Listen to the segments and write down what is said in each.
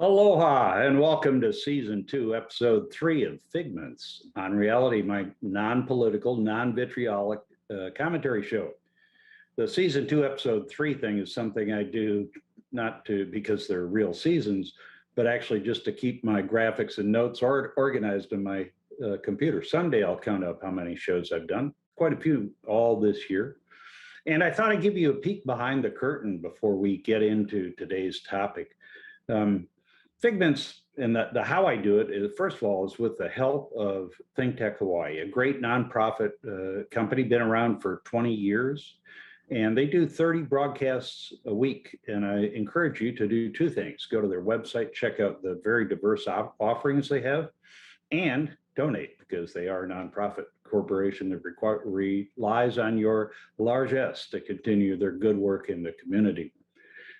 Aloha and welcome to season 2, episode 3 of Figments on Reality, my non-political, non-vitriolic commentary show. The season 2, episode 3 thing is something I do not because they're real seasons, but actually just to keep my graphics and notes organized in my computer. Someday I'll count up how many shows I've done, quite a few all this year. And I thought I'd give you a peek behind the curtain before we get into today's topic. Figments and the how I do it is, first of all, is with the help of ThinkTech Hawaii, a great nonprofit company, been around for 20 years, and they do 30 broadcasts a week. And I encourage you to do two things: go to their website, check out the very diverse offerings they have, and donate, because they are a nonprofit corporation that relies on your largesse to continue their good work in the community.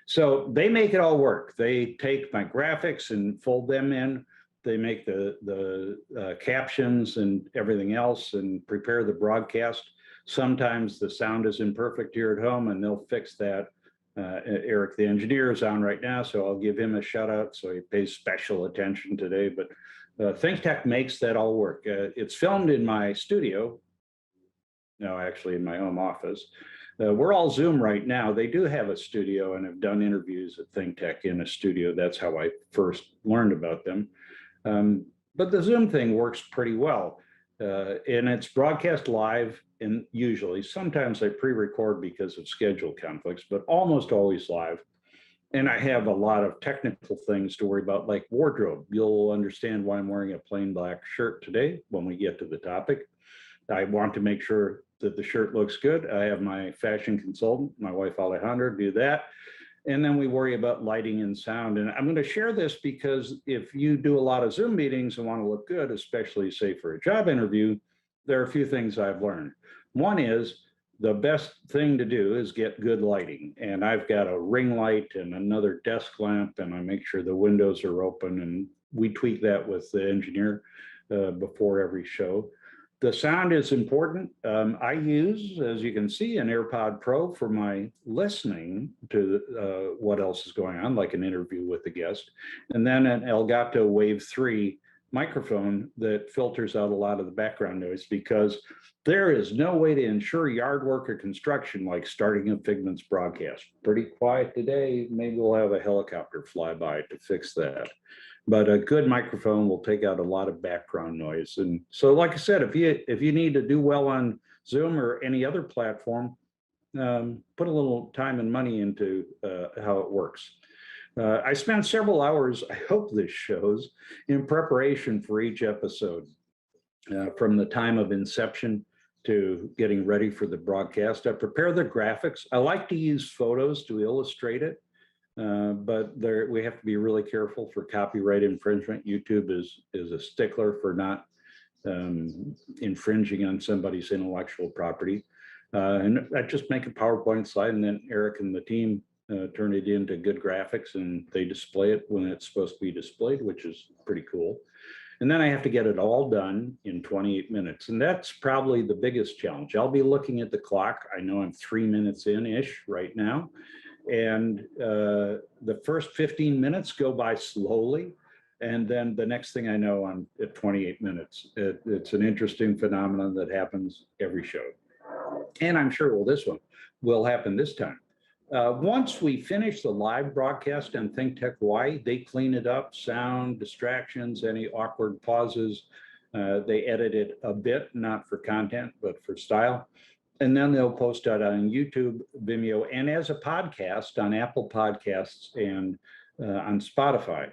So they make it all work. They take my graphics and fold them in. They make the captions and everything else and prepare the broadcast. Sometimes the sound is imperfect here at home, and they'll fix that. Eric, the engineer, is on right now, so I'll give him a shout out. So he pays special attention today. But ThinkTech makes that all work. It's filmed in my studio. No, actually in my home office. We're all Zoom right now. They do have a studio and have done interviews at ThinkTech in a studio. That's how I first learned about them. But the Zoom thing works pretty well. And it's broadcast live, and usually, sometimes I pre-record because of schedule conflicts, but almost always live. And I have a lot of technical things to worry about, like wardrobe. You'll understand why I'm wearing a plain black shirt today when we get to the topic. I want to make sure that the shirt looks good. I have my fashion consultant, my wife Alejandra, do that. And then we worry about lighting and sound. And I'm going to share this because if you do a lot of Zoom meetings and want to look good, especially say for a job interview, there are a few things I've learned. One is the best thing to do is get good lighting. And I've got a ring light and another desk lamp, and I make sure the windows are open, and we tweak that with the engineer before every show. The sound is important. I use, as you can see, an AirPod Pro for my listening to what else is going on, like an interview with the guest, and then an Elgato Wave 3 microphone that filters out a lot of the background noise, because there is no way to ensure yard work or construction like starting a Figments broadcast. Pretty quiet today. Maybe we'll have a helicopter fly by to fix that. But a good microphone will take out a lot of background noise. And so, like I said, if you need to do well on Zoom or any other platform, put a little time and money into how it works. I spent several hours, I hope this shows, in preparation for each episode, from the time of inception to getting ready for the broadcast. I prepare the graphics. I like to use photos to illustrate it. But we have to be really careful for copyright infringement. YouTube is a stickler for not infringing on somebody's intellectual property. And I just make a PowerPoint slide, and then Eric and the team turn it into good graphics, and they display it when it's supposed to be displayed, which is pretty cool. And then I have to get it all done in 28 minutes. And that's probably the biggest challenge. I'll be looking at the clock. I know I'm 3 minutes in-ish right now. And the first 15 minutes go by slowly. And then the next thing I know, I'm at 28 minutes. It's an interesting phenomenon that happens every show. And I'm sure, this one will happen this time. Once we finish the live broadcast on ThinkTech Hawaii, they clean it up, sound, distractions, any awkward pauses. They edit it a bit, not for content, but for style. And then they'll post it on YouTube, Vimeo, and as a podcast on Apple Podcasts and on Spotify.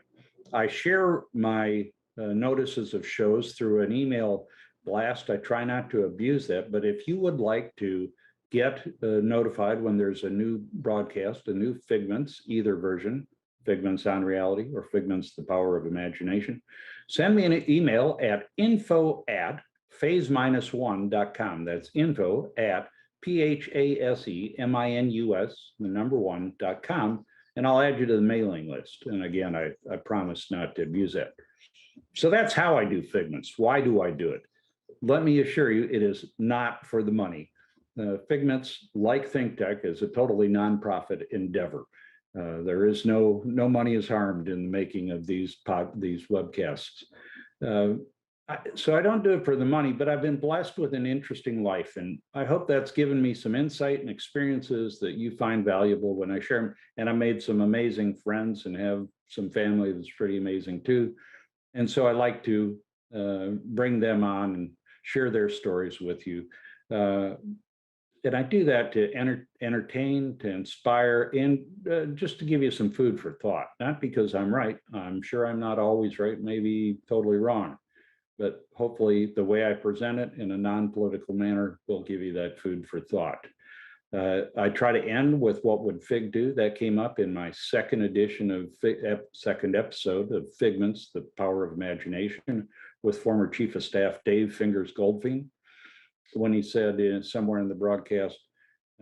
I share my notices of shows through an email blast. I try not to abuse that, but if you would like to get notified when there's a new broadcast, a new Figments, either version, Figments on Reality or Figments, the Power of Imagination, send me an email at info@phase-1.com. That's info@PHASEMINUS1.com, and I'll add you to the mailing list. And again, I promise not to abuse that. So that's how I do Figments. Why do I do it? Let me assure you, it is not for the money. Figments, like ThinkTech, is a totally nonprofit endeavor. There is no money is harmed in the making of these webcasts. So I don't do it for the money, but I've been blessed with an interesting life, and I hope that's given me some insight and experiences that you find valuable when I share them. And I made some amazing friends and have some family that's pretty amazing too. And so I like to bring them on and share their stories with you. And I do that to entertain, to inspire, and just to give you some food for thought. Not because I'm right. I'm sure I'm not always right, maybe totally wrong. But hopefully the way I present it in a non-political manner will give you that food for thought. I try to end with what would Fig do? That came up in my second edition of second episode of Figments, The Power of Imagination, with former Chief of Staff Dave Fingers Goldfein, when he said somewhere in the broadcast,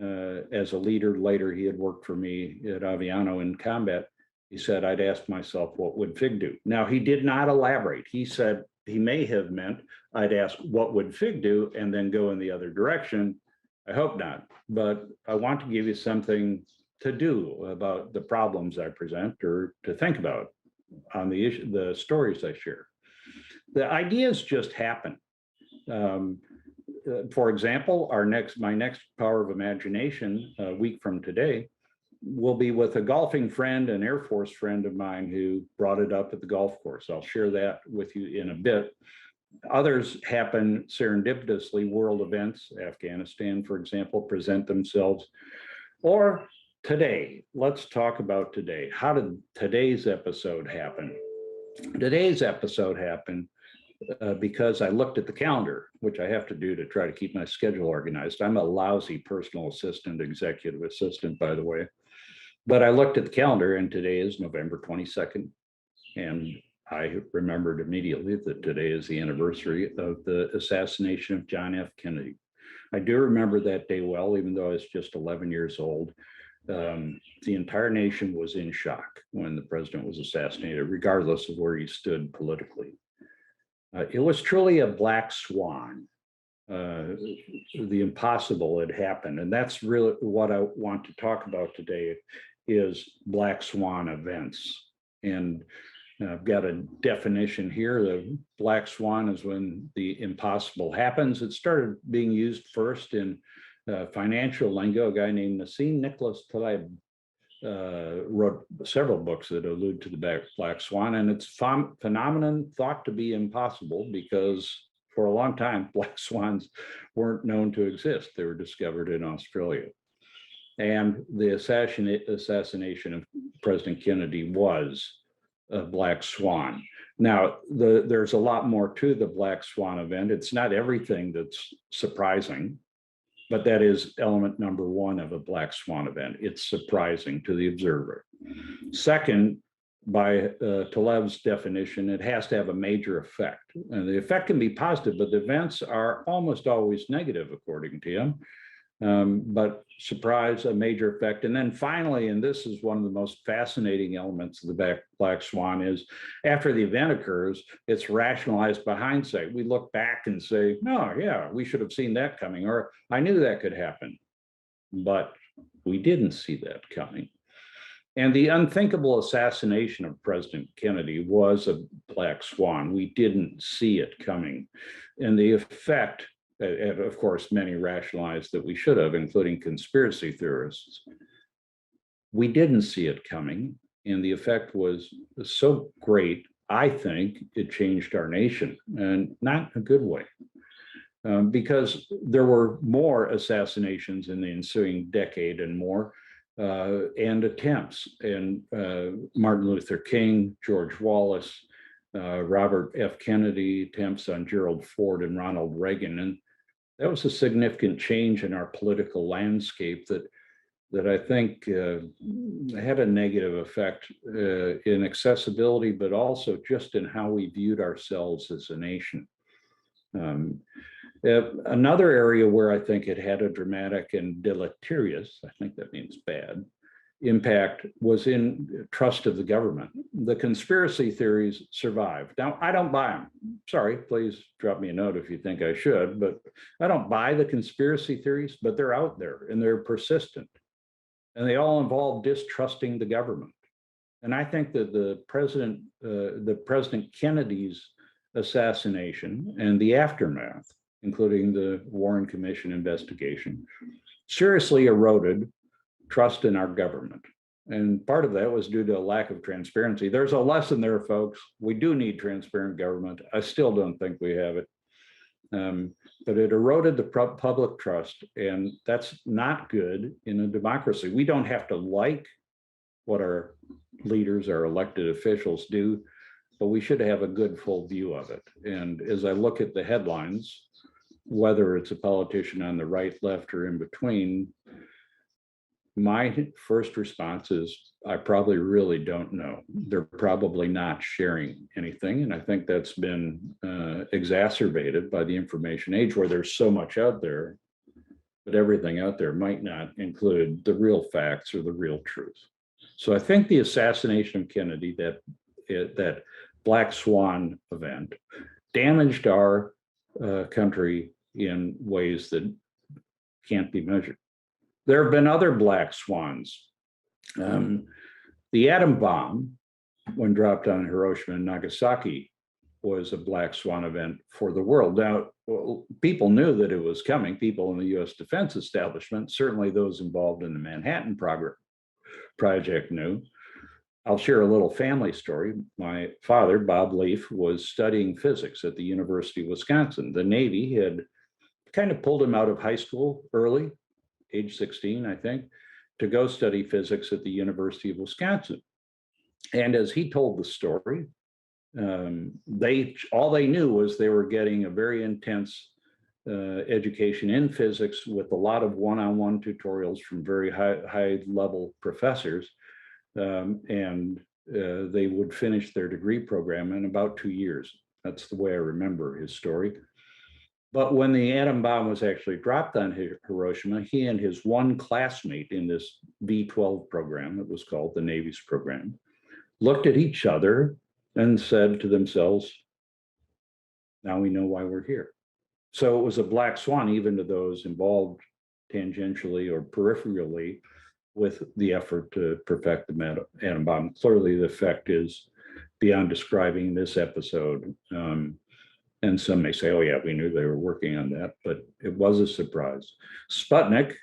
as a leader, later he had worked for me at Aviano in combat, he said, I'd ask myself, what would Fig do? Now, he did not elaborate. He said he may have meant I'd ask, what would Fig do? And then go in the other direction. I hope not, but I want to give you something to do about the problems I present, or to think about on the issue, the stories I share. The ideas just happen. For example, my next Power of Imagination, a week from today, will be with a golfing friend, an Air Force friend of mine who brought it up at the golf course. I'll share that with you in a bit. Others happen serendipitously. World events, Afghanistan, for example, present themselves. Or today, let's talk about today. How did today's episode happen? Today's episode happened because I looked at the calendar, which I have to do to try to keep my schedule organized. I'm a lousy personal assistant, executive assistant, by the way. But I looked at the calendar, and today is November 22nd. And I remembered immediately that today is the anniversary of the assassination of John F. Kennedy. I do remember that day well, even though I was just 11 years old. The entire nation was in shock when the president was assassinated, regardless of where he stood politically. It was truly a black swan. The impossible had happened. And that's really what I want to talk about today, is black swan events. And I've got a definition here. The black swan is when the impossible happens. It started being used first in financial lingo. A guy named Nassim Nicholas Taleb wrote several books that allude to the black swan, and it's phenomenon thought to be impossible because for a long time, black swans weren't known to exist. They were discovered in Australia. And the assassination of President Kennedy was a black swan. Now, there's a lot more to the black swan event. It's not everything that's surprising, but that is element number one of a black swan event. It's surprising to the observer. Second, by Taleb's definition, it has to have a major effect. And the effect can be positive, but the events are almost always negative, according to him. But surprise, a major effect. And then finally, and this is one of the most fascinating elements of the black swan, is after the event occurs, it's rationalized by hindsight. We look back and say, oh yeah, we should have seen that coming, or I knew that could happen, but we didn't see that coming. And the unthinkable assassination of President Kennedy was a black swan. We didn't see it coming. And the effect, and of course, many rationalized that we should have, including conspiracy theorists. We didn't see it coming, and the effect was so great, I think it changed our nation, and not a good way. Because there were more assassinations in the ensuing decade and more, and attempts. And Martin Luther King, George Wallace, Robert F. Kennedy, attempts on Gerald Ford and Ronald Reagan. And that was a significant change in our political landscape that I think had a negative effect in accessibility, but also just in how we viewed ourselves as a nation. Another area where I think it had a dramatic and deleterious, I think that means bad, impact was in trust of the government. The conspiracy theories survived. Now, I don't buy them. Sorry, please drop me a note if you think I should, but I don't buy the conspiracy theories, but they're out there and they're persistent. and they all involve distrusting the government. And I think that the President Kennedy's assassination and the aftermath, including the Warren Commission investigation, seriously eroded trust in our government. And part of that was due to a lack of transparency. There's a lesson there, folks. We do need transparent government. I still don't think we have it. But it eroded the public trust, and that's not good in a democracy. We don't have to like what our leaders, our elected officials do, but we should have a good full view of it. And as I look at the headlines, whether it's a politician on the right, left, or in between, my first response is, I probably really don't know. They're probably not sharing anything. And I think that's been exacerbated by the information age, where there's so much out there, but everything out there might not include the real facts or the real truth. So I think the assassination of Kennedy, that black swan event, damaged our country in ways that can't be measured. There have been other black swans. The atom bomb, when dropped on Hiroshima and Nagasaki, was a black swan event for the world. Now, people knew that it was coming. People in the US defense establishment, certainly those involved in the Manhattan Project knew. I'll share a little family story. My father, Bob Leaf, was studying physics at the University of Wisconsin. The Navy had kind of pulled him out of high school early, age 16, I think, to go study physics at the University of Wisconsin. And as he told the story, all they knew was they were getting a very intense education in physics with a lot of one-on-one tutorials from very high-level professors, and they would finish their degree program in about 2 years. That's the way I remember his story. But when the atom bomb was actually dropped on Hiroshima, he and his one classmate in this V-12 program, it was called the Navy's program, looked at each other and said to themselves, now we know why we're here. So it was a black swan, even to those involved tangentially or peripherally with the effort to perfect the atom bomb. Clearly, the effect is beyond describing this episode. And some may say, oh yeah, we knew they were working on that, but it was a surprise. Sputnik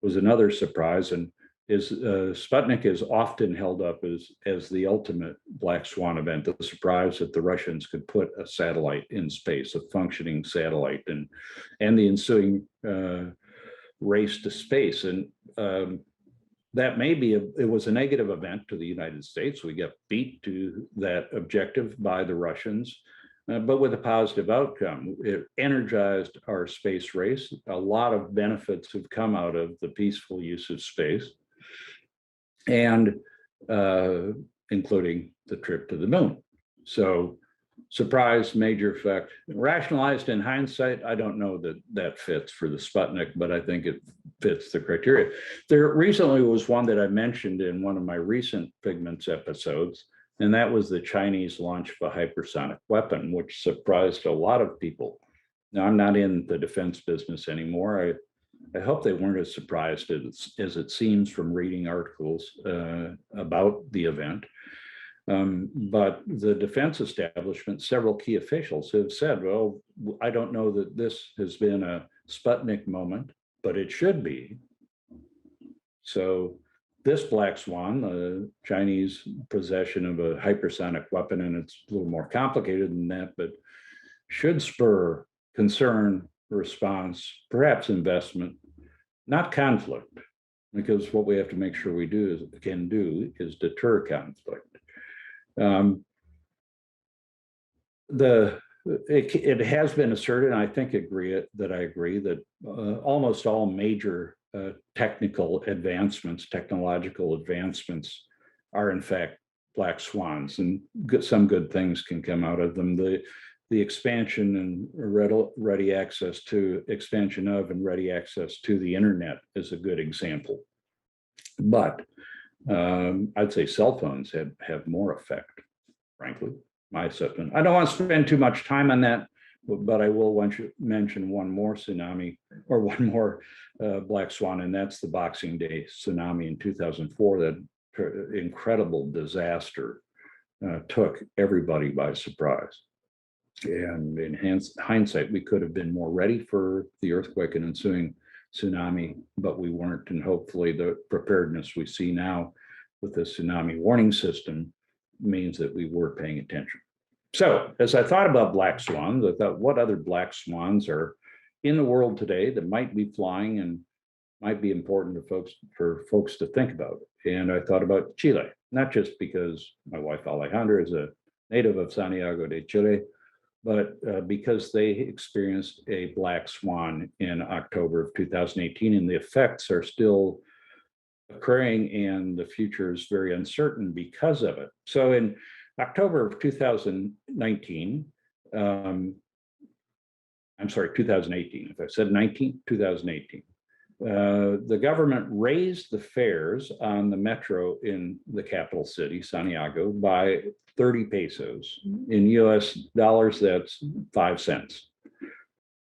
was another surprise, and Sputnik is often held up as the ultimate black swan event, the surprise that the Russians could put a satellite in space, a functioning satellite, and the ensuing race to space. And that may be, it was a negative event to the United States. We got beat to that objective by the Russians. But with a positive outcome. It energized our space race. A lot of benefits have come out of the peaceful use of space, and including the trip to the moon. So surprise, major effect. Rationalized in hindsight, I don't know that that fits for the Sputnik, but I think it fits the criteria. There recently was one that I mentioned in one of my recent Figments episodes, and that was the Chinese launch of a hypersonic weapon, which surprised a lot of people. Now, I'm not in the defense business anymore. I hope they weren't as surprised as it seems from reading articles about the event. But the defense establishment, several key officials have said, well, I don't know that this has been a Sputnik moment, but it should be. So this black swan, the Chinese possession of a hypersonic weapon, and it's a little more complicated than that, but should spur concern, response, perhaps investment, not conflict, because what we have to make sure we can do is deter conflict. It has been asserted, and I think I agree that almost all major technological advancements are in fact black swans, and some good things can come out of them. The expansion and ready access to the internet is a good example. But I'd say cell phones have more effect, frankly, my assessment. I don't want to spend too much time on that, but I will mention one more tsunami. or one more black swan, and that's the Boxing Day tsunami in 2004. That incredible disaster took everybody by surprise. And in hindsight, we could have been more ready for the earthquake and ensuing tsunami, but we weren't. And hopefully the preparedness we see now with the tsunami warning system means that we were paying attention. So as I thought about black swans, I thought, what other black swans are in the world today that might be flying and might be important to folks to think about. And I thought about Chile, not just because my wife Alejandra is a native of Santiago de Chile, but because they experienced a black swan in October of 2018, and the effects are still occurring, and the future is very uncertain because of it. So in October of 2019, I'm sorry, 2018, if I said 2018, the government raised the fares on the metro in the capital city, Santiago, by 30 pesos. In US dollars, that's 5 cents.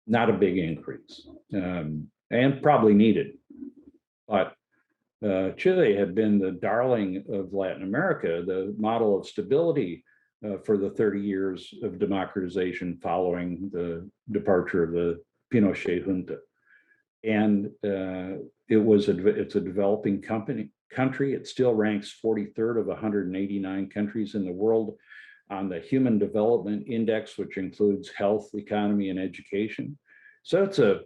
Not a big increase, and probably needed. But Chile had been the darling of Latin America, the model of stability for the 30 years of democratization following the departure of the Pinochet junta. And it's a developing country. It still ranks 43rd of 189 countries in the world on the Human Development Index, which includes health, economy, and education. So it's a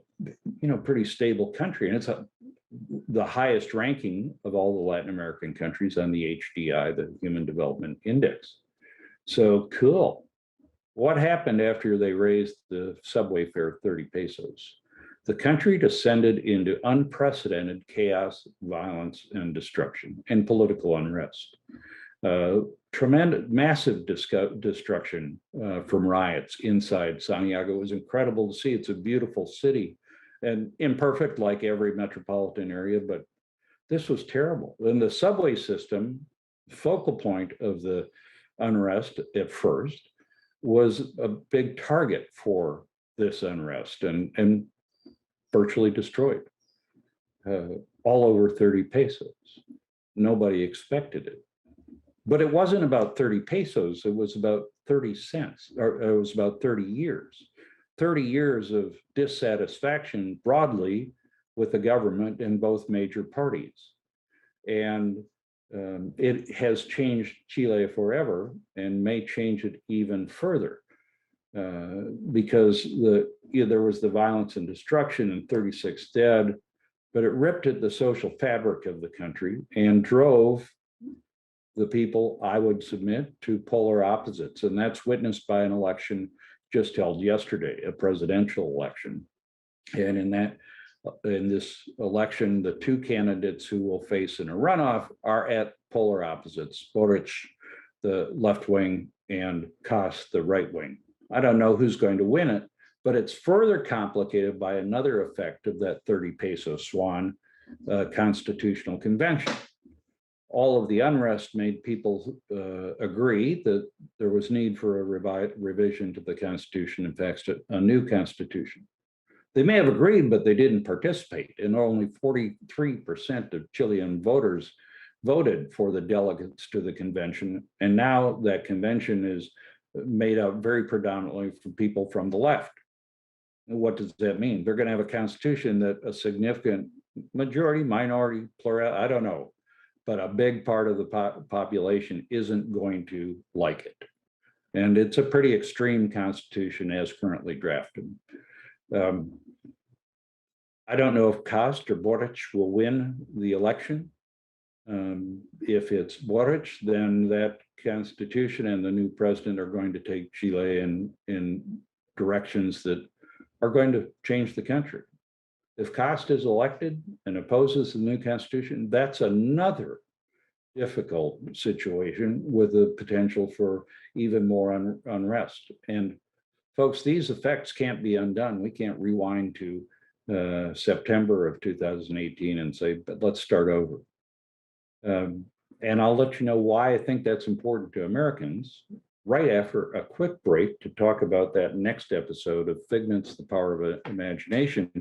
pretty stable country, and it's the highest ranking of all the Latin American countries on the HDI, the Human Development Index. So cool. What happened after they raised the subway fare 30 pesos? The country descended into unprecedented chaos, violence, and destruction, and political unrest. Tremendous, massive destruction from riots inside Santiago. It was incredible to see. It's a beautiful city and imperfect like every metropolitan area, but this was terrible. And the subway system, focal point of the unrest at first, was a big target for this unrest and virtually destroyed. All over 30 pesos. Nobody expected it. But it wasn't about 30 pesos, it was about 30 cents, or it was about 30 years. 30 years of dissatisfaction broadly with the government in both major parties. And it has changed Chile forever and may change it even further. Because there was the violence and destruction and 36 dead, but it ripped at the social fabric of the country and drove the people, I would submit, to polar opposites. And that's witnessed by an election just held yesterday, a presidential election. And in this election, the two candidates who will face in a runoff are at polar opposites: Boric, the left wing, and Kast, the right wing. I don't know who's going to win it, but it's further complicated by another effect of that 30 peso swan, constitutional convention. All of the unrest made people agree that there was need for a revision to the Constitution, in fact, a new Constitution. They may have agreed, but they didn't participate, and only 43% of Chilean voters voted for the delegates to the convention. And now that convention is made up very predominantly from people from the left. And what does that mean? They're going to have a constitution that a significant majority, minority, plural, I don't know, but a big part of the population isn't going to like it. And it's a pretty extreme constitution as currently drafted. I don't know if Kast or Boric will win the election. If it's Boric, then that constitution and the new president are going to take Chile in directions that are going to change the country. If Kast is elected and opposes the new constitution, that's another difficult situation with the potential for even more unrest. And folks, these effects can't be undone. We can't rewind to September of 2018 and say, but let's start over. And I'll let you know why I think that's important to Americans. right after a quick break to talk about that next episode of Figments, the Power of Imagination,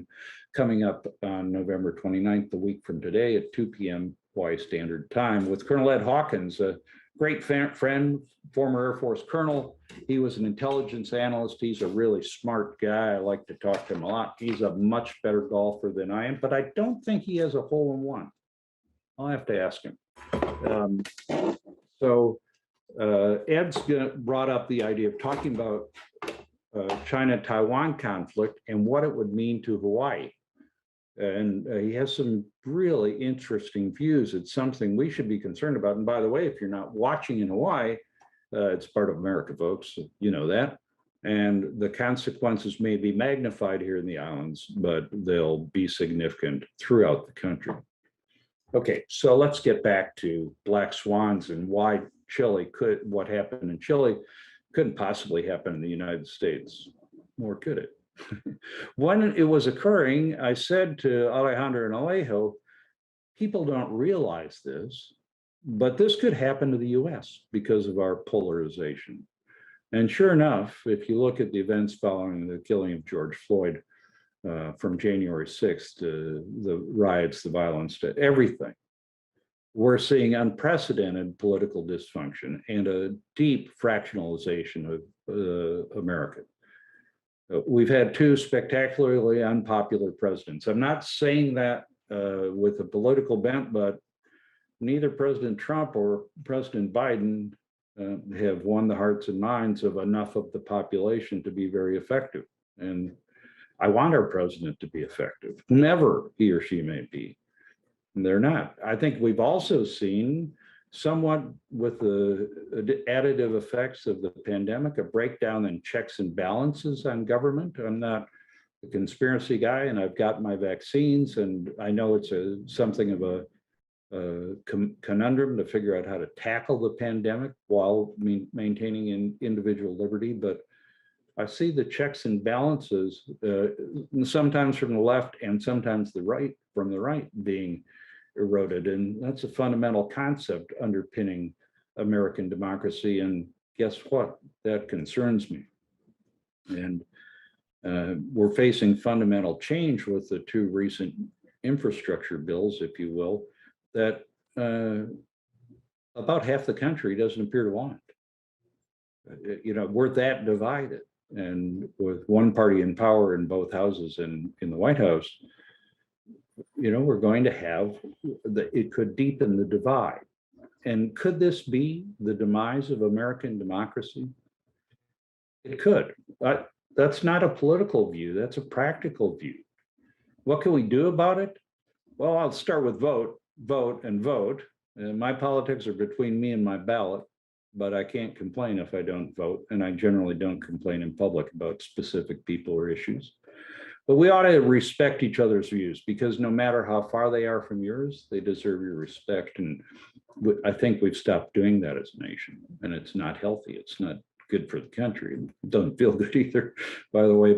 coming up on November 29th, the week from today at 2 p.m. Hawaii Standard Time with Colonel Ed Hawkins, a great friend, former Air Force colonel. He was an intelligence analyst. He's a really smart guy. I like to talk to him a lot. He's a much better golfer than I am, but I don't think he has a hole-in-one. I'll have to ask him. Ed's brought up the idea of talking about China-Taiwan conflict and what it would mean to Hawaii. And he has some really interesting views. It's something we should be concerned about. And by the way, if you're not watching in Hawaii, it's part of America, folks. You know that. And the consequences may be magnified here in the islands, but they'll be significant throughout the country. Okay, so let's get back to black swans and why what happened in Chile couldn't possibly happen in the United States, nor could it. When it was occurring, I said to Alejandro and Alejo, people don't realize this, but this could happen to the US because of our polarization. And sure enough, if you look at the events following the killing of George Floyd, from January 6th to the riots, the violence, to everything, we're seeing unprecedented political dysfunction and a deep fractionalization of America. We've had two spectacularly unpopular presidents. I'm not saying that with a political bent, but neither President Trump or President Biden have won the hearts and minds of enough of the population to be very effective. And I want our president to be effective, never he or she may be. And they're not. I think we've also seen somewhat with the additive effects of the pandemic, a breakdown in checks and balances on government. I'm not a conspiracy guy, and I've got my vaccines, and I know it's something of a conundrum to figure out how to tackle the pandemic while maintaining individual liberty. But I see the checks and balances, sometimes from the left and sometimes from the right being eroded. And that's a fundamental concept underpinning American democracy. And guess what? That concerns me. And we're facing fundamental change with the two recent infrastructure bills, if you will, that about half the country doesn't appear to want. You know, we're that divided. And with one party in power in both houses and in the White House, you know, we're going to have, it could deepen the divide. And could this be the demise of American democracy? It could. That's not a political view, that's a practical view. What can we do about it? Well, I'll start with vote. My politics are between me and my ballot, but I can't complain if I don't vote. And I generally don't complain in public about specific people or issues. But we ought to respect each other's views, because no matter how far they are from yours, they deserve your respect. And I think we've stopped doing that as a nation, and it's not healthy. It's not good for the country. It doesn't feel good either, by the way,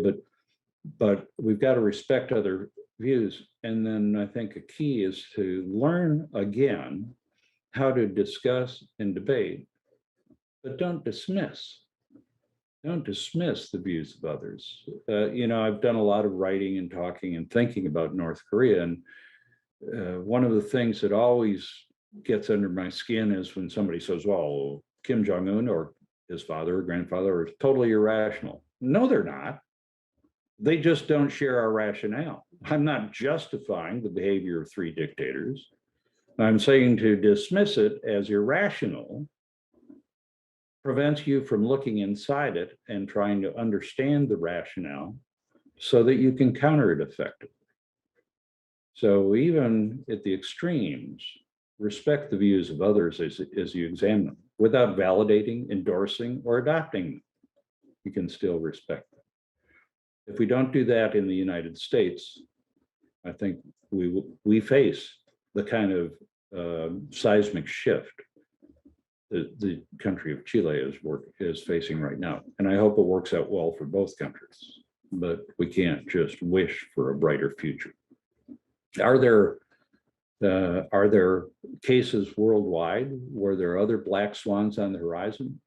but we've got to respect other views. And then I think a key is to learn again how to discuss and debate, but don't dismiss. Don't dismiss the views of others. You know, I've done a lot of writing and talking and thinking about North Korea. And one of the things that always gets under my skin is when somebody says, well, Kim Jong-un or his father or grandfather are totally irrational. No, they're not. They just don't share our rationale. I'm not justifying the behavior of three dictators. I'm saying to dismiss it as irrational prevents you from looking inside it and trying to understand the rationale so that you can counter it effectively. So even at the extremes, respect the views of others as you examine them without validating, endorsing, or adopting them. You can still respect them. If we don't do that in the United States, I think we face the kind of seismic shift that the country of Chile is facing right now. And I hope it works out well for both countries, but we can't just wish for a brighter future. Are there cases worldwide where there are other black swans on the horizon?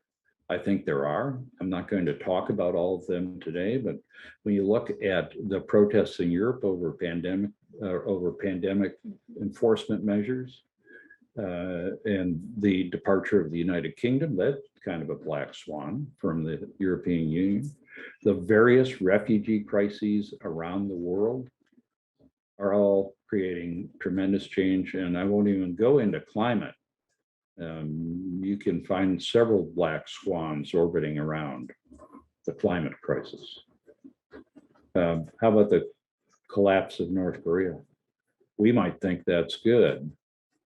I think there are. I'm not going to talk about all of them today, but when you look at the protests in Europe over pandemic enforcement measures, and the departure of the United Kingdom, that's kind of a black swan from the European Union. The various refugee crises around the world are all creating tremendous change, and I won't even go into climate. You can find several black swans orbiting around the climate crisis. How about the collapse of North Korea? We might think that's good.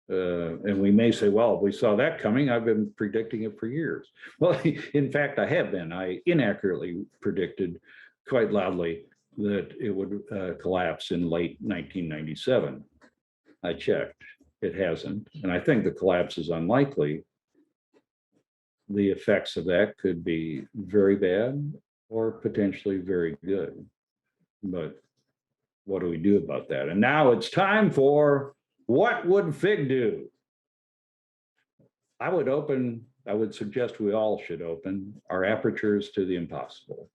And we may say, well, we saw that coming. I've been predicting it for years. Well, in fact, I have been. I inaccurately predicted quite loudly that it would collapse in late 1997. I checked. It hasn't. And I think the collapse is unlikely. The effects of that could be very bad or potentially very good. But what do we do about that? And now it's time for what would Fig do? I would suggest we all should open our apertures to the impossible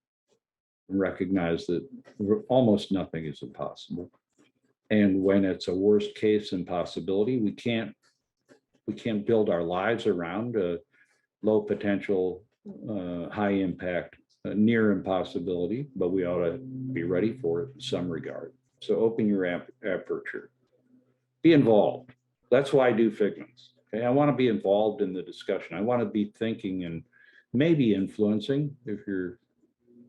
and recognize that almost nothing is impossible. And when it's a worst case impossibility, we can't build our lives around a low potential, high impact, near impossibility, but we ought to be ready for it in some regard. So open your aperture. Be involved. That's why I do Figments. Okay, I want to be involved in the discussion. I want to be thinking and maybe influencing if you're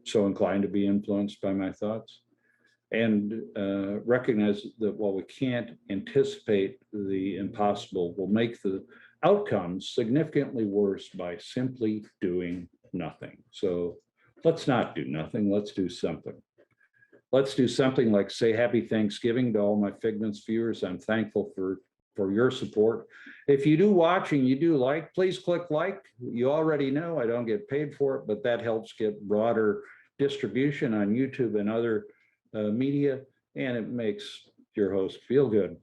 so inclined to be influenced by my thoughts. And recognize that while we can't anticipate the impossible, we'll make the outcomes significantly worse by simply doing nothing. So let's not do nothing. Let's do something. Let's do something like say happy Thanksgiving to all my Figments viewers. I'm thankful for your support. If you do watch and you do like, please click like. You already know I don't get paid for it, but that helps get broader distribution on YouTube and other media, and it makes your host feel good.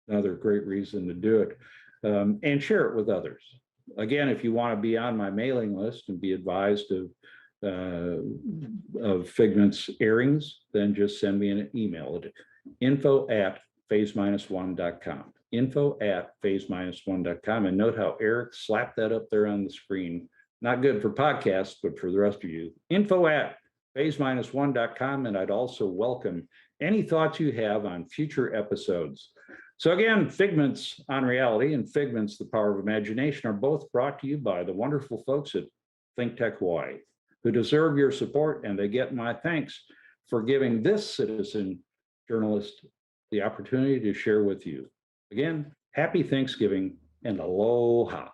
Another great reason to do it. And share it with others. Again, if you want to be on my mailing list and be advised of Figments airings, then just send me an email at info@phase-1.com. info@phase-1.com. And note how Eric slapped that up there on the screen. Not good for podcasts, but for the rest of you. info@phase-1.com. And I'd also welcome any thoughts you have on future episodes. So again, Figments on Reality and Figments, the Power of Imagination, are both brought to you by the wonderful folks at ThinkTech Hawaii, who deserve your support, and they get my thanks for giving this citizen journalist the opportunity to share with you. Again, happy Thanksgiving and aloha.